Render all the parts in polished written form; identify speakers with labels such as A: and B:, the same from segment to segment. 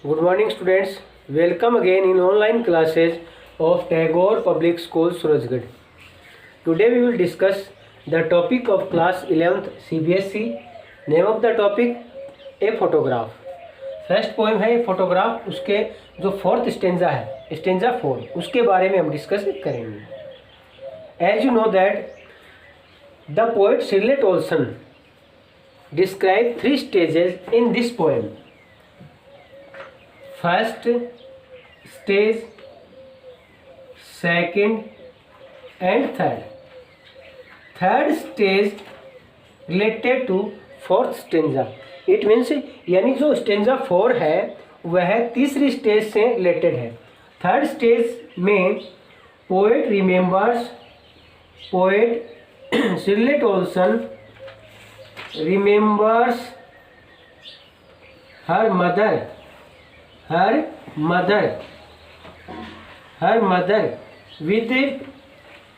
A: Good morning, students. Welcome again in online classes of Tagore Public School, Surajgarh. Today we will discuss the topic of class 11th CBSE. Name of the topic a photograph. First poem है photograph, उसके जो fourth stanza है stanza 4, उसके बारे में हम discuss करेंगे. As you know that the poet Shirley Toulson describe 3 stages in this poem. First stage, second and third. Third stage related to fourth stanza. It means यानी जो स्टेंजा 4 है वह तीसरी स्टेज से रिलेटेड है. थर्ड स्टेज में poet Shirley टोल्सन remembers her mother with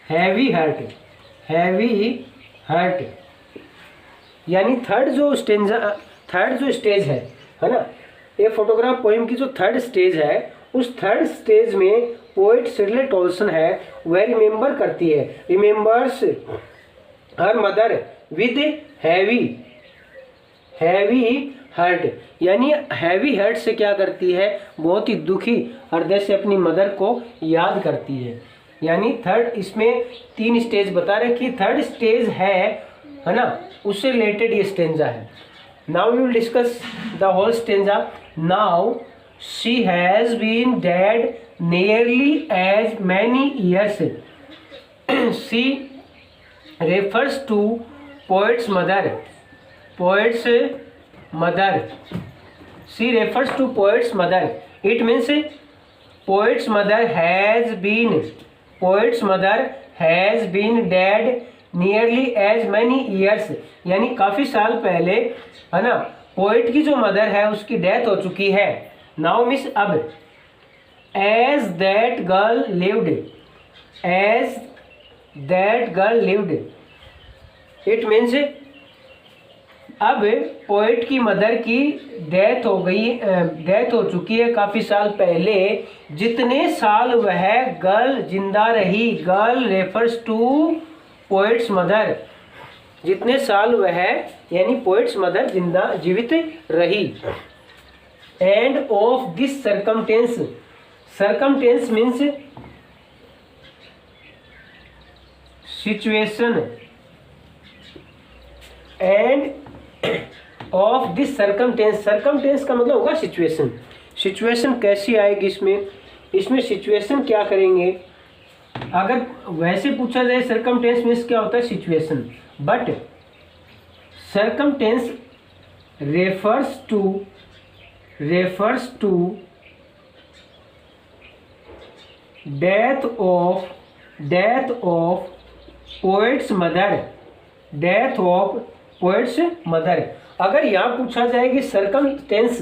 A: heavy heart. यानी third जो स्टेज है ना, ये फोटोग्राफ पोएम की जो थर्ड स्टेज है, उस थर्ड स्टेज में पोएट शिरले टोल्सन है वह remembers her mother with heavy heart. यानी हैवी हार्ट से क्या करती है, बहुत ही दुखी हृदय से अपनी मदर को याद करती है. यानी थर्ड, इसमें 3 स्टेज बता रहे कि थर्ड स्टेज है ना, उससे रिलेटेड ये स्टेंजा है. Now we will discuss the whole stanza. Now she has been dead nearly as many years. She refers to poet's mother. She refers to poet's mother. It means poet's mother has been dead nearly as many years. यानी काफ़ी साल पहले है ना, poet की जो mother है उसकी डेथ हो चुकी है. नाउ मिस अब as that girl lived. It means अब पोएट की मदर की डेथ हो चुकी है काफ़ी साल पहले. जितने साल वह गर्ल जिंदा रही, girl refers to poet's mother. जितने साल वह यानी पोएट्स मदर जीवित रही. End of this circumstance means situation. End of this circumstance का मतलब होगा सिचुएशन. सिचुएशन कैसी आएगी इसमें सिचुएशन क्या करेंगे. अगर वैसे पूछा जाए सर्कमटेंस मीन्स क्या होता है situation, but circumstance refers to death of poet's mother. अगर यहाँ पूछा जाए कि सर्कमटेंस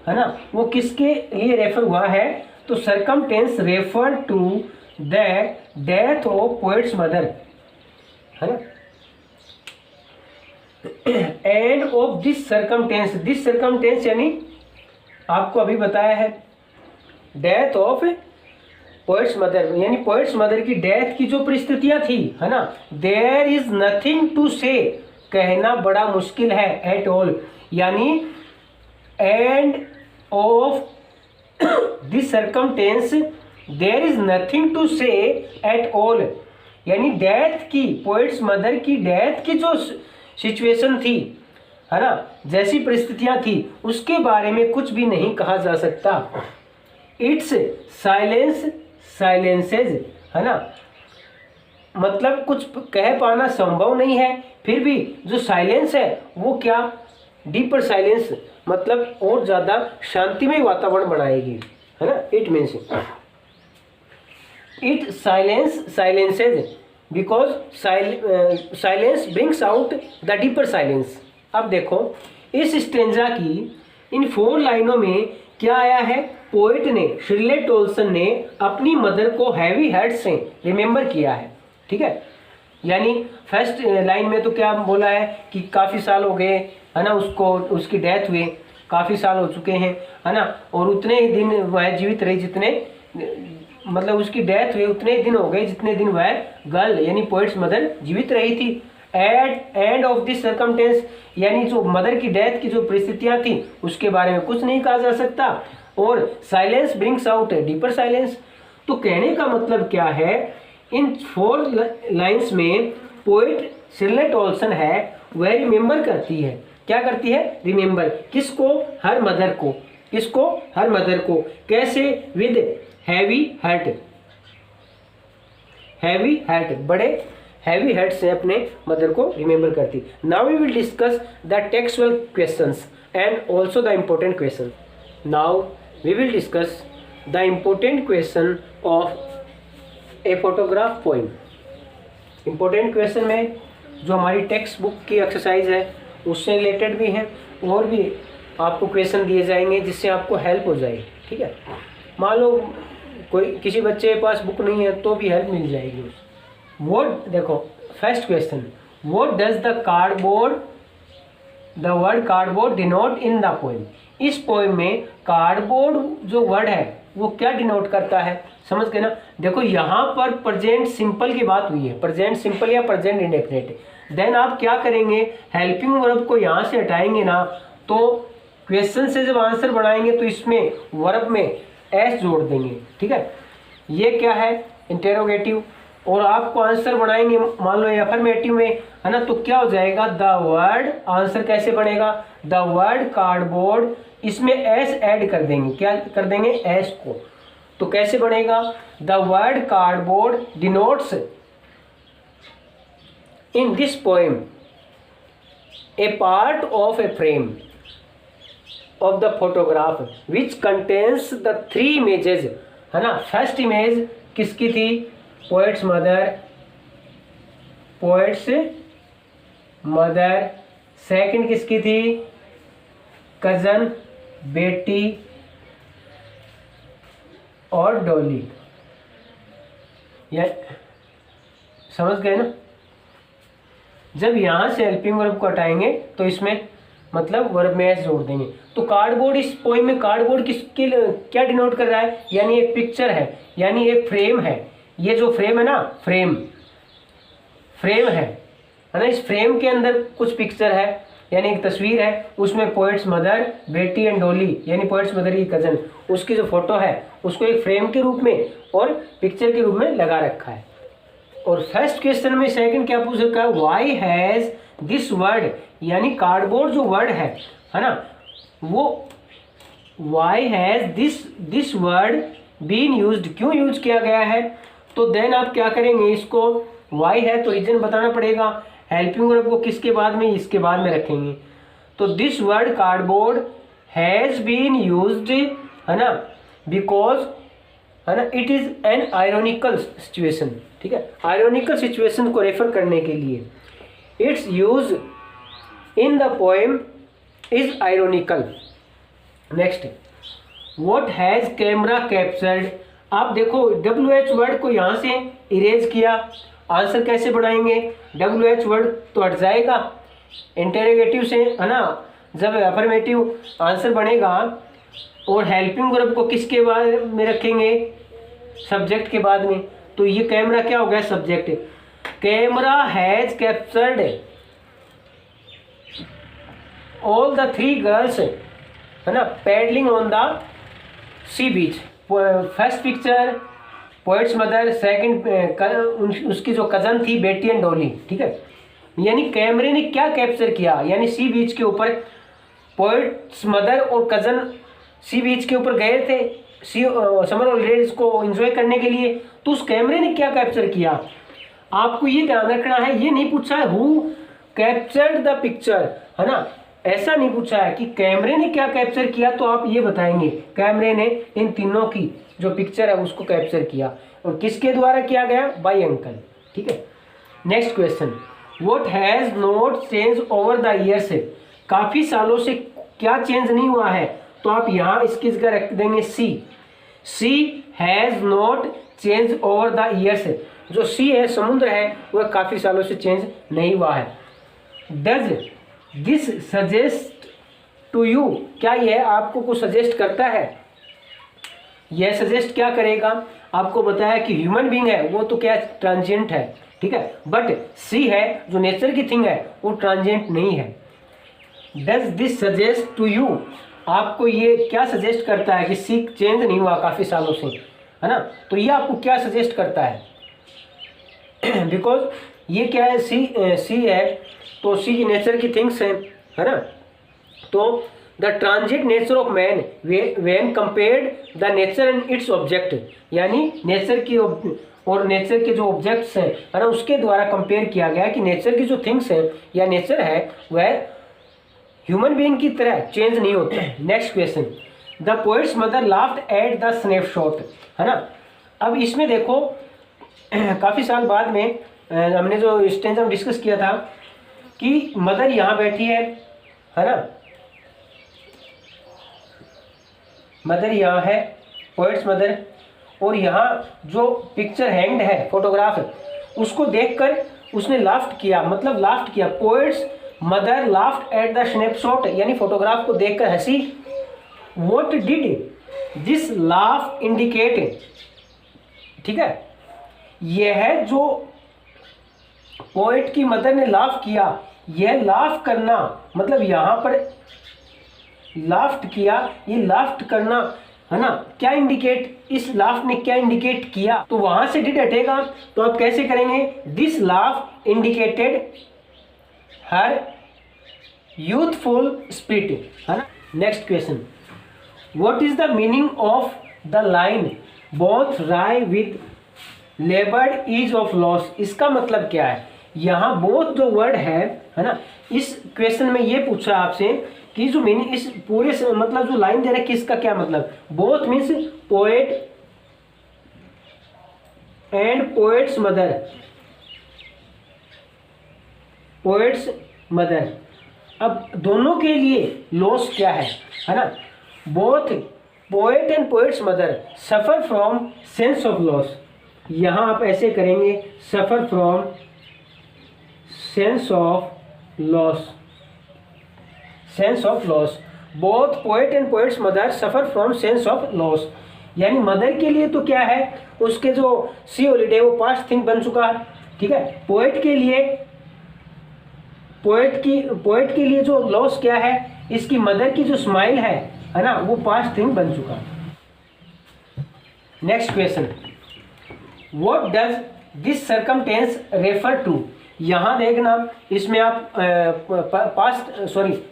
A: है ना, वो किसके लिए रेफर हुआ है, तो circumstance refer to the death of poet's mother है ना. एंड ऑफ दिस सर्कमटेंस यानी आपको अभी बताया है डेथ ऑफ पोएट्स मदर, यानी पोएट्स मदर की डेथ की जो परिस्थितियां थी है ना. देयर इज नथिंग टू से, कहना बड़ा मुश्किल है. एट ऑल यानी end of this circumstance there is nothing to say at all. यानी डेथ की, पोएट्स मदर की डेथ की जो सिचुएशन थी है ना, जैसी परिस्थितियां थी, उसके बारे में कुछ भी नहीं कहा जा सकता. इट्स साइलेंसेज है ना, मतलब कुछ कह पाना संभव नहीं है. फिर भी जो साइलेंस है वो क्या, डीपर साइलेंस, मतलब और ज़्यादा शांतिमय वातावरण बनाएगी है ना. It means it silences because silence brings out the deeper silence. अब देखो इस स्टेंजा की इन 4 लाइनों में क्या आया है, पोएट ने शिरले टोल्सन ने अपनी मदर को हैवी हार्ट से रिमेंबर किया है. ठीक है, यानी फर्स्ट लाइन में तो क्या बोला है कि काफ़ी साल हो गए है ना, उसकी डेथ हुए, काफ़ी साल हो चुके हैं, है ना, और उतने ही दिन वह जीवित रही जितने, मतलब उसकी डेथ हुई उतने ही दिन हो गए जितने दिन वह गर्ल यानी पोएट्स मदर जीवित रही थी। एट एंड ऑफ दिस सर्कमटेंस, यानी जो मदर की डेथ की जो परिस्थितियां थी उसके बारे में कुछ नहीं कहा जा सकता। और silence brings out deeper silence, तो कहने का मतलब क्या है, इन 4 लाइन्स में पोएट शिरलेट ओल्सन है वह रिमेंबर करती है, क्या करती है, रिमेंबर, किसको, हर मदर को, किसको, हर मदर को, कैसे, with heavy heart, heavy heart, बड़े हैवी हार्ट से अपने मदर को रिमेंबर करती। Now we will discuss the textual questions and also the important question. Now we will discuss the important question of a photograph poem. Important question में जो हमारी text book की exercise है उससे रिलेटेड भी हैं, और भी आपको क्वेश्चन दिए जाएंगे जिससे आपको हेल्प हो जाएगी, ठीक है। मान लो कोई किसी बच्चे के पास बुक नहीं है तो भी हेल्प मिल जाएगी उसको। व्हाट, देखो first question, what does the cardboard, the word cardboard denote in the poem. इस पोएम में कार्डबोर्ड जो वर्ड है वो क्या डिनोट करता है, समझ गए ना। देखो यहाँ पर प्रेजेंट सिंपल की बात हुई है, प्रेजेंट सिंपल या प्रेजेंट इंडेफिनिट। देन आप क्या करेंगे, हेल्पिंग वर्ब को यहाँ से हटाएंगे ना, तो क्वेश्चन से जब आंसर बनाएंगे तो इसमें वर्ब में एस जोड़ देंगे, ठीक है। ये क्या है, इंटेरोगेटिव, और आपको आंसर बनाएंगे मान लो अफर्मेटिव में, है ना, तो क्या हो जाएगा, द वर्ड, आंसर कैसे बनेगा, द वर्ड कार्डबोर्ड, इसमें एस ऐड कर देंगे, क्या कर देंगे, एस को, तो कैसे बनेगा, the word cardboard denotes in this poem A part of a frame of the photograph which contains the 3 images, है ना। फर्स्ट इमेज किसकी थी, poets mother, poet's mother, second किसकी थी, कजन, बेटी और डॉली, ये समझ गए ना। जब यहां से हेल्पिंग वर्ब को हटाएंगे तो इसमें मतलब वर्ब में एस जोड़ देंगे। तो कार्डबोर्ड, इस पोएम में कार्डबोर्ड किसके क्या डिनोट कर रहा है, यानी एक पिक्चर है, यानी एक फ्रेम है। ये जो फ्रेम है ना, फ्रेम है ना, इस फ्रेम के अंदर कुछ पिक्चर है, यानी एक तस्वीर है, उसमें पोएट्स मदर, बेटी एंड डॉली, यानी पोएट्स मदर की कजन, उसकी जो फोटो है उसको एक फ्रेम के रूप में और पिक्चर के रूप में लगा रखा है। और फर्स्ट क्वेश्चन में सेकंड क्या पूछ रखा है, व्हाई हैज दिस वर्ड, यानी कार्डबोर्ड जो वर्ड है ना, वो why has this word been used, क्यों यूज किया गया है। तो देन आप क्या करेंगे, इसको वाई है तो रीजन बताना पड़ेगा, हेल्पिंग वर्ब को किसके बाद में, इसके बाद में रखेंगे। तो this word cardboard has been used, है ना, बिकॉज, है ना, it is an ironical situation, ठीक है, आयरोनिकल सिचुएशन को रेफर करने के लिए। It's use in the poem is ironical. Next, what has camera captured. आप देखो WH वर्ड को यहाँ से इरेज किया, आंसर कैसे बनाएंगे, WH वर्ड तो हट जाएगा इंटेरोगेटिव से, है ना, जब अफर्मेटिव आंसर बनेगा। और हेल्पिंग वर्ब को किसके बाद में रखेंगे, सब्जेक्ट के बाद में, तो ये कैमरा क्या हो गया, subject. Camera has captured all the 3 girls, है ना, paddling on the sea beach. First picture poet's mother, second उसकी जो कजन थी बेटी एंड डॉली, ठीक है। यानी कैमरे ने क्या कैप्चर किया, यानी सी बीच के ऊपर पोएट्स मदर और कजन सी बीच के ऊपर गए थे समर हॉलीडेज को एंजॉय करने के लिए, तो उस कैमरे ने क्या कैप्चर किया। आपको ये ध्यान रखना है, ये नहीं पूछा है हु कैप्चर्ड द पिक्चर, है ना, ऐसा नहीं पूछा है कि कैमरे ने क्या कैप्चर किया, तो आप ये बताएंगे कैमरे ने इन तीनों की जो पिक्चर है उसको कैप्चर किया, और किसके द्वारा किया गया, बाय अंकल, ठीक है। Next question, what has not change over the years. काफी सालों से क्या चेंज नहीं हुआ है, तो आप यहाँ इसकी जगह रख देंगे she has not change over the years. जो सी है, समुद्र है, वह काफी सालों से चेंज नहीं हुआ है। Does this suggest to you, क्या यह आपको कुछ सजेस्ट करता है? यह सजेस्ट क्या करेगा? आपको बताया कि ह्यूमन बीइंग है वो तो क्या ट्रांजिएंट है, ठीक है, बट सी है जो नेचर की थिंग है वो ट्रांजिएंट नहीं है। Does this suggest to you, आपको ये क्या सजेस्ट करता है कि सी चेंज नहीं हुआ काफ़ी सालों से, है ना? तो ये आपको क्या सजेस्ट करता है? बिकॉज ये क्या है, सी है तो सी की नेचर की थिंग्स है ना? तो the transit nature of man when compared the nature and its object, यानी नेचर की और नेचर के जो ऑब्जेक्ट्स हैं, है ना, उसके द्वारा कंपेयर किया गया कि नेचर की जो थिंग्स हैं या नेचर है वह ह्यूमन बीइंग की तरह चेंज नहीं होता है। Next question, the poets mother laughed at the snapshot, है ना? अब इसमें देखो काफ़ी साल बाद में हमने जो स्टेंजा डिस्कस किया था कि मदर यहाँ बैठी है ना, मदर यहाँ है, पोएट्स मदर, और यहाँ जो पिक्चर हैंग्ड है फोटोग्राफ, उसको देखकर उसने लाफ्ट किया, मतलब लाफ्ट किया। Poets mother laughed at the snapshot, यानी फोटोग्राफ को देखकर हंसी। What did this laugh indicate, ठीक है, यह जो पोएट की मदर ने लाफ किया, यह लाफ करना मतलब यहाँ पर लाफ्ट किया, ये लाफ्ट करना, है ना, क्या इंडिकेट, इस लाफ ने क्या इंडिकेट किया? तो वहां से डिड हटेगा तो आप कैसे करेंगे? This laugh indicated her youthful spirit, है ना? Next question, what is the meaning of the line both wry with laboured ease of loss, इसका मतलब क्या है? यहाँ बोथ जो वर्ड है ना, इस क्वेश्चन में ये पूछा आपसे कि जो मीनिंग इस पूरे से मतलब जो लाइन दे रहा है किसका क्या मतलब? Both means poet and poets mother, poet's mother. अब दोनों के लिए लॉस क्या है ना? Both poet and poets mother suffer from sense of loss. यहाँ आप ऐसे करेंगे, suffer from sense of loss, sense of loss. Both poet and poets mother suffer from sense of loss, यानी मदर के लिए तो क्या है, उसके जो सी हॉलीडे वो पास्ट थिंग बन चुका है, ठीक है। पोएट के लिए, पोएट के लिए जो लॉस क्या है, इसकी मदर की जो स्माइल है ना, वो पास्ट थिंग बन चुका। Next question, what does this circumstance refer to, यहाँ देखना इसमें आप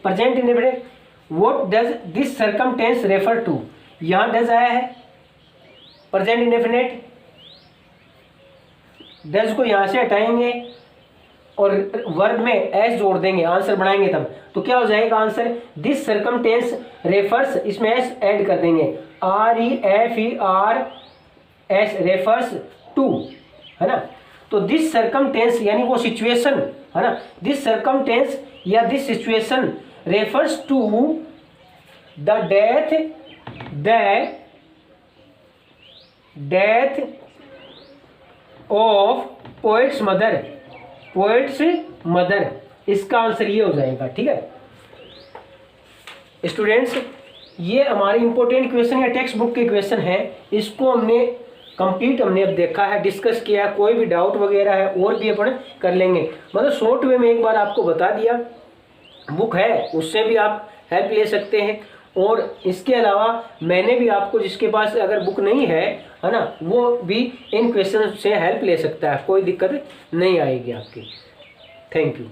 A: present indefinite, what does this circumstance refer to, यहाँ डज आया है प्रेजेंट इंडेफिनिट, डज को यहाँ से हटाएंगे और वर्ब में एस जोड़ देंगे, आंसर बनाएंगे तब, तो क्या हो जाएगा आंसर? दिस सर्कमटेंस रेफर्स, इसमें एस ऐड कर देंगे, REFERS रेफर्स टू, है ना। तो दिस सर्कमटेंस यानी वो सिचुएशन, है ना, दिस सर्कमटेंस या this situation refers to the death of poet's mother, poet's mother, इसका आंसर ये हो जाएगा, ठीक है स्टूडेंट्स। ये हमारे इंपॉर्टेंट क्वेश्चन या टेक्स्ट बुक के क्वेश्चन हैं, इसको हमने कंप्लीट हमने अब देखा है, डिस्कस किया। कोई भी डाउट वगैरह है और भी अपन कर लेंगे, मतलब शॉर्ट वे में एक बार आपको बता दिया। बुक है उससे भी आप हेल्प ले सकते हैं, और इसके अलावा मैंने भी आपको, जिसके पास अगर बुक नहीं है ना, वो भी इन क्वेश्चन से हेल्प ले सकता है, कोई दिक्कत नहीं आएगी आपकी। Thank you.